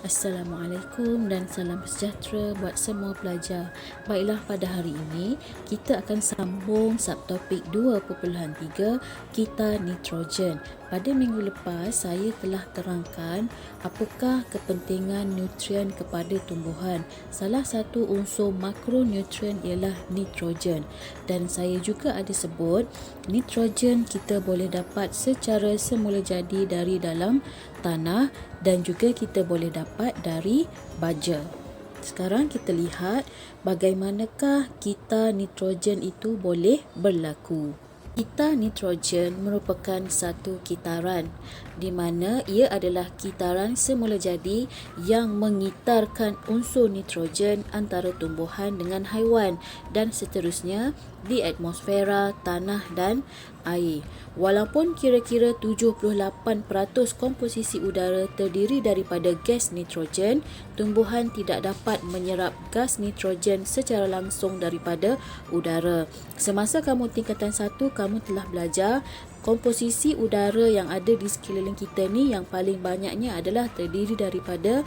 Assalamualaikum dan salam sejahtera buat semua pelajar. Baiklah, pada hari ini kita akan sambung subtopik 2.3 kita nitrogen. Pada minggu lepas saya telah terangkan apakah kepentingan nutrien kepada tumbuhan. Salah satu unsur makronutrien ialah nitrogen, dan saya juga ada sebut nitrogen kita boleh dapat secara semula jadi dari dalam tanah dan juga kita boleh dapat dari baja. Sekarang kita lihat bagaimanakah kita nitrogen itu boleh berlaku. Kita nitrogen merupakan satu kitaran di mana ia adalah kitaran semula jadi yang mengitarkan unsur nitrogen antara tumbuhan dengan haiwan dan seterusnya di atmosfera, tanah dan air. Walaupun kira-kira 78% komposisi udara terdiri daripada gas nitrogen, tumbuhan tidak dapat menyerap gas nitrogen secara langsung daripada udara. Semasa kamu tingkatan 1, kamu telah belajar komposisi udara yang ada di sekeliling kita ni yang paling banyaknya adalah terdiri daripada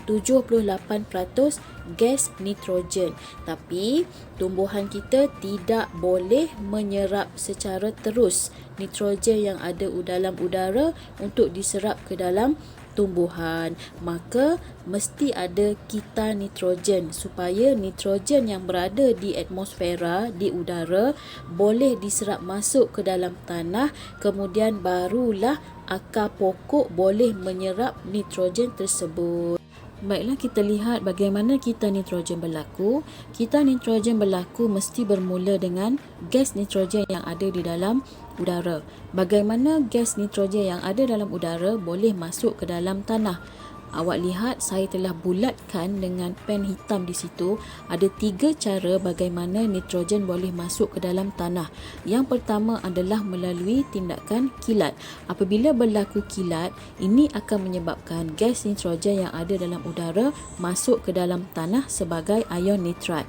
78% gas nitrogen. Tapi tumbuhan kita tidak boleh menyerap secara terus nitrogen yang ada dalam udara untuk diserap ke dalam tumbuhan. Maka mesti ada kita nitrogen supaya nitrogen yang berada di atmosfera, di udara, boleh diserap masuk ke dalam tanah, kemudian barulah akar pokok boleh menyerap nitrogen tersebut. Baiklah, kita lihat bagaimana kita nitrogen berlaku. Kita nitrogen berlaku mesti bermula dengan gas nitrogen yang ada di dalam udara. Bagaimana gas nitrogen yang ada dalam udara boleh masuk ke dalam tanah? Awak lihat saya telah bulatkan dengan pen hitam di situ. Ada 3 cara bagaimana nitrogen boleh masuk ke dalam tanah. Yang pertama adalah melalui tindakan kilat. Apabila berlaku kilat, ini akan menyebabkan gas nitrogen yang ada dalam udara masuk ke dalam tanah sebagai ion nitrat.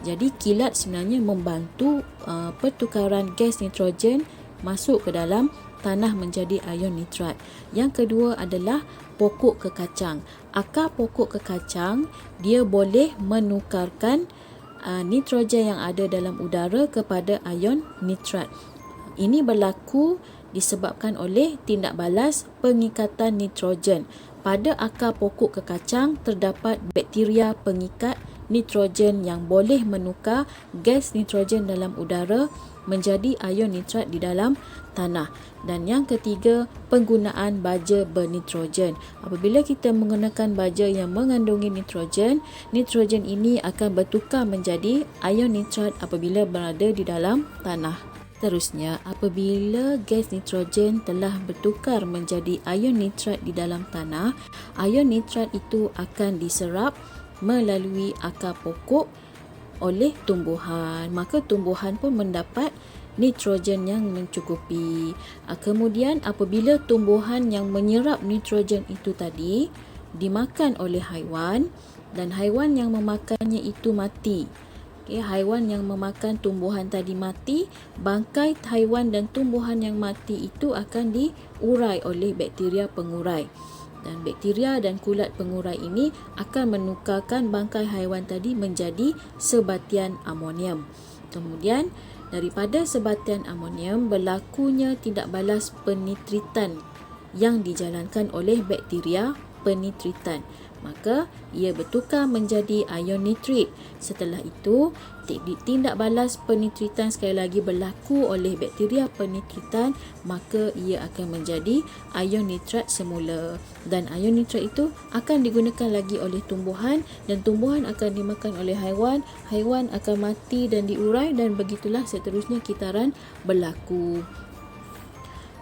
Jadi kilat sebenarnya membantu pertukaran gas nitrogen masuk ke dalam tanah menjadi ion nitrat. Yang kedua adalah pokok kekacang. Akar pokok kekacang dia boleh menukarkan nitrogen yang ada dalam udara kepada ion nitrat. Ini berlaku disebabkan oleh tindak balas pengikatan nitrogen. Pada akar pokok kekacang terdapat bakteria pengikat nitrogen yang boleh menukar gas nitrogen dalam udara menjadi ion nitrat di dalam tanah. Dan yang ketiga, penggunaan baja bernitrogen. Apabila kita menggunakan baja yang mengandungi nitrogen, nitrogen ini akan bertukar menjadi ion nitrat apabila berada di dalam tanah. Seterusnya, apabila gas nitrogen telah bertukar menjadi ion nitrat di dalam tanah, ion nitrat itu akan diserap melalui akar pokok oleh tumbuhan. Maka tumbuhan pun mendapat nitrogen yang mencukupi. Kemudian apabila tumbuhan yang menyerap nitrogen itu tadi dimakan oleh haiwan dan haiwan yang memakannya itu mati. Haiwan yang memakan tumbuhan tadi mati, bangkai haiwan dan tumbuhan yang mati itu akan diurai oleh bakteria pengurai. Dan bakteria dan kulat pengurai ini akan menukarkan bangkai haiwan tadi menjadi sebatian amonium. Kemudian daripada sebatian amonium berlakunya tindak balas penitritan yang dijalankan oleh bakteria penitritan. Maka ia bertukar menjadi ion nitrit. Setelah itu, tindak balas penitritan sekali lagi berlaku oleh bakteria penitritan, maka ia akan menjadi ion nitrat semula. Dan ion nitrat itu akan digunakan lagi oleh tumbuhan dan tumbuhan akan dimakan oleh haiwan, haiwan akan mati dan diurai dan begitulah seterusnya kitaran berlaku.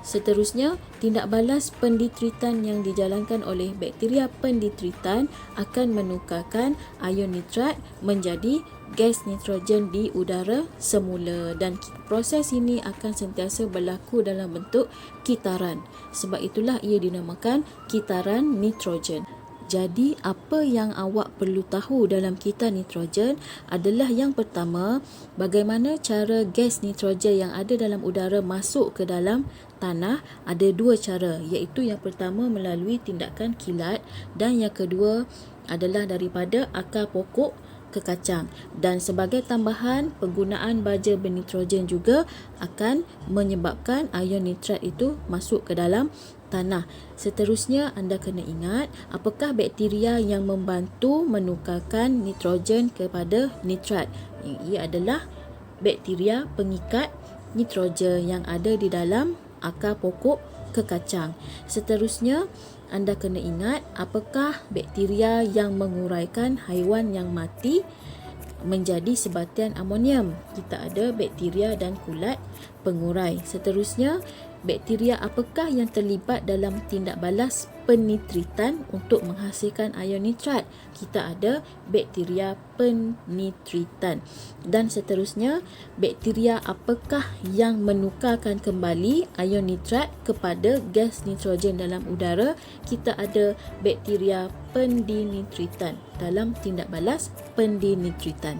Seterusnya, tindak balas penditritan yang dijalankan oleh bakteria penditritan akan menukarkan ion nitrat menjadi gas nitrogen di udara semula, dan proses ini akan sentiasa berlaku dalam bentuk kitaran. Sebab itulah ia dinamakan kitaran nitrogen. Jadi apa yang awak perlu tahu dalam kita nitrogen adalah yang pertama, bagaimana cara gas nitrogen yang ada dalam udara masuk ke dalam tanah. Ada dua cara, iaitu yang pertama melalui tindakan kilat dan yang kedua adalah daripada akar pokok ke kacang. Dan sebagai tambahan, penggunaan baja bernitrogen juga akan menyebabkan ion nitrat itu masuk ke dalam tanah. Seterusnya, anda kena ingat apakah bakteria yang membantu menukarkan nitrogen kepada nitrat. Ia adalah bakteria pengikat nitrogen yang ada di dalam akar pokok ke kacang. Seterusnya, anda kena ingat apakah bakteria yang menguraikan haiwan yang mati menjadi sebatian amonium. Kita ada bakteria dan kulat pengurai. Seterusnya, bakteria apakah yang terlibat dalam tindak balas penitritan untuk menghasilkan ion nitrat? Kita ada bakteria penitritan. Dan seterusnya, bakteria apakah yang menukarkan kembali ion nitrat kepada gas nitrogen dalam udara? Kita ada bakteria pendinitritan dalam tindak balas pendinitritan.